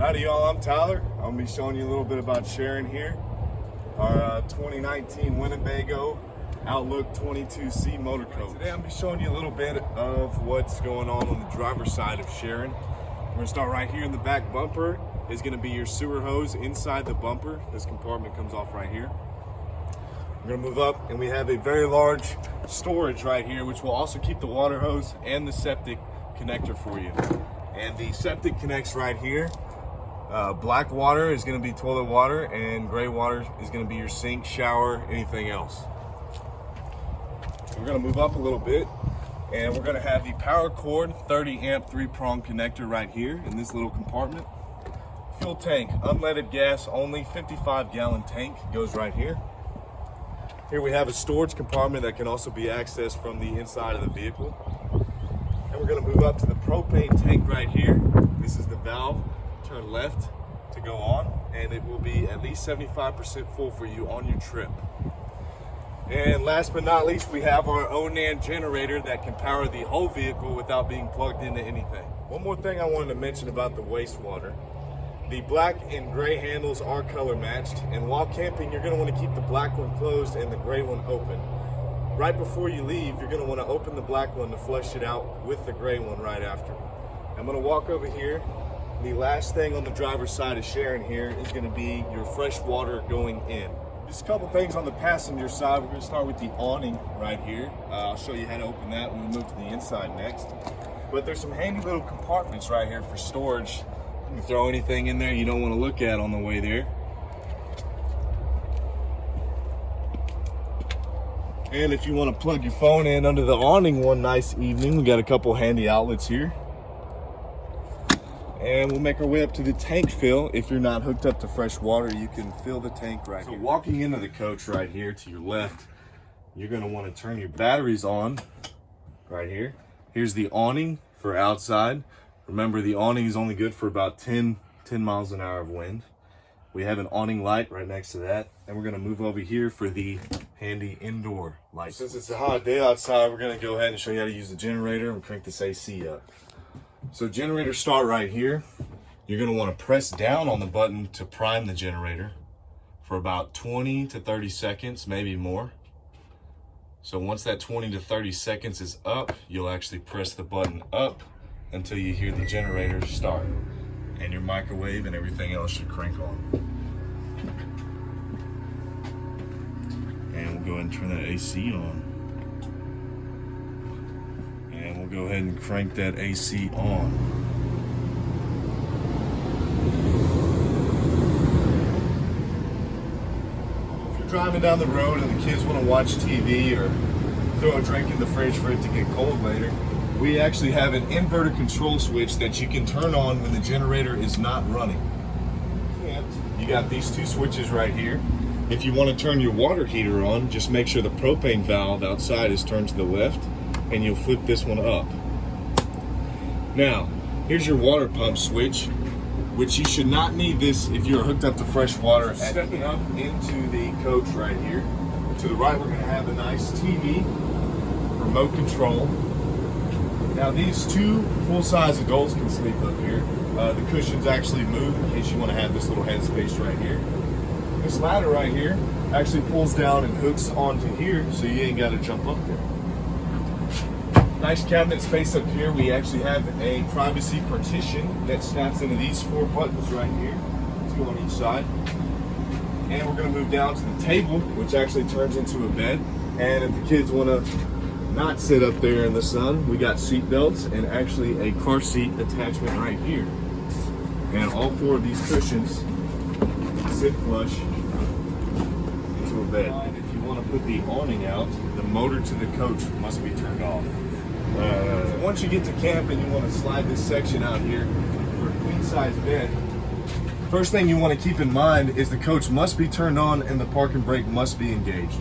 Howdy y'all, I'm Tyler. I'm gonna be showing you a little bit about Sharin here. Our 2019 Winnebago Outlook 22C motor coach. Today I'm gonna be showing you a little bit of what's going on the driver's side of Sharin. We're gonna start right here in the back bumper. Is gonna be your sewer hose inside the bumper. This compartment comes off right here. We're gonna move up and we have a very large storage right here, which will also keep the water hose and the septic connector for you. And the septic connects right here. Black water is going to be toilet water, and gray water is going to be your sink, shower, anything else. We're going to move up a little bit, and we're going to have the power cord 30 amp 3-prong connector right here in this little compartment. Fuel tank, unleaded gas only, 55-gallon tank goes right here. Here we have a storage compartment that can also be accessed from the inside of the vehicle. And we're going to move up to the propane tank right here. This is the valve. Turn left to go on, and it will be at least 75% full for you on your trip. And last but not least, we have our Onan generator that can power the whole vehicle without being plugged into anything. One more thing I wanted to mention about the wastewater. The black and gray handles are color matched, and while camping, you're going to want to keep the black one closed and the gray one open. Right before you leave, you're going to want to open the black one to flush it out with the gray one right after. I'm going to walk over here. The last thing on the driver's side of Sharin here is going to be your fresh water going in. Just a couple things on the passenger side. We're going to start with the awning right here. I'll show you how to open that when we move to the inside next. But there's some handy little compartments right here for storage. You can throw anything in there you don't want to look at on the way there. And if you want to plug your phone in under the awning one nice evening, we got a couple handy outlets here. And we'll make our way up to the tank fill. If you're not hooked up to fresh water, you can fill the tank right here. So walking into the coach right here to your left, you're gonna wanna turn your batteries on right here. Here's the awning for outside. Remember, the awning is only good for about 10 miles an hour of wind. We have an awning light right next to that. And we're gonna move over here for the handy indoor light. Since it's a hot day outside, we're gonna go ahead and show you how to use the generator and crank this AC up. So generator start right here. You're going to want to press down on the button to prime the generator for about 20 to 30 seconds, maybe more. So once that 20 to 30 seconds is up, you'll actually press the button up until you hear the generator start. And your microwave and everything else should crank on. And we'll go ahead and turn that AC on. And we'll go ahead and crank that AC on. If you're driving down the road and the kids want to watch TV or throw a drink in the fridge for it to get cold later, we actually have an inverter control switch that you can turn on when the generator is not running. You got these two switches right here. If you want to turn your water heater on, just make sure the propane valve outside is turned to the left, and you'll flip this one up. Now, here's your water pump switch, which you should not need this if you're hooked up to fresh water. Stepping up into the coach right here. To the right, we're gonna have a nice TV, remote control. Now these two full-size adults can sleep up here. The cushions actually move in case you wanna have this little headspace right here. This ladder right here actually pulls down and hooks onto here, so you ain't gotta jump up there. Nice cabinet space up here. We actually have a privacy partition that snaps into these 4 buttons right here, 2 on each side. And we're gonna move down to the table, which actually turns into a bed. And if the kids wanna not sit up there in the sun, we got seat belts and actually a car seat attachment right here. And all 4 of these cushions sit flush into a bed. And if you wanna put the awning out, the motor to the coach must be turned off. Once you get to camp and you want to slide this section out here for a queen size bed, first thing you want to keep in mind is the coach must be turned on and the park and brake must be engaged.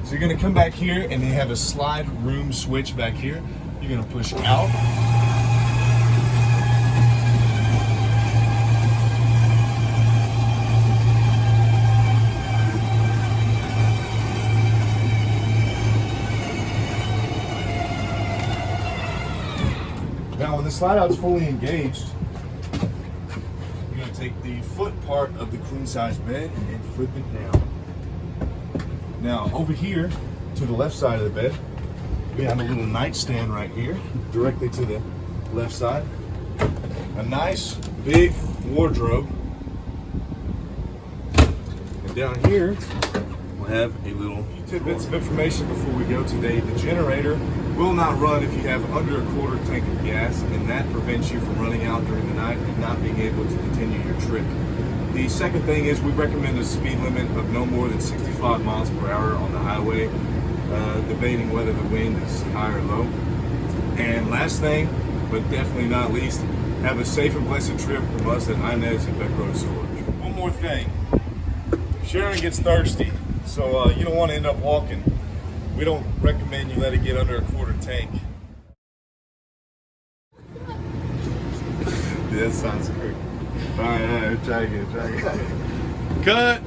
So you're going to come back here and they have a slide room switch back here. You're going to push out. Now when the slide out is fully engaged, you're going to take the foot part of the queen size bed and flip it down. Now over here to the left side of the bed, we have a little nightstand right here, directly to the left side. A nice big wardrobe. And down here, we'll have a little few tidbits of information before we go today. The generator will not run if you have under a quarter tank of gas, and that prevents you from running out during the night and not being able to continue your trip. The second thing is we recommend a speed limit of no more than 65 miles per hour on the highway, debating whether the wind is high or low. And last thing, but definitely not least, have a safe and blessed trip from us at Inez and Beck Road Storage. One more thing, Sharon gets thirsty, so you don't want to end up walking. We don't recommend you let it get under a quarter tank. Yeah, that sounds great. All right, try again. Cut!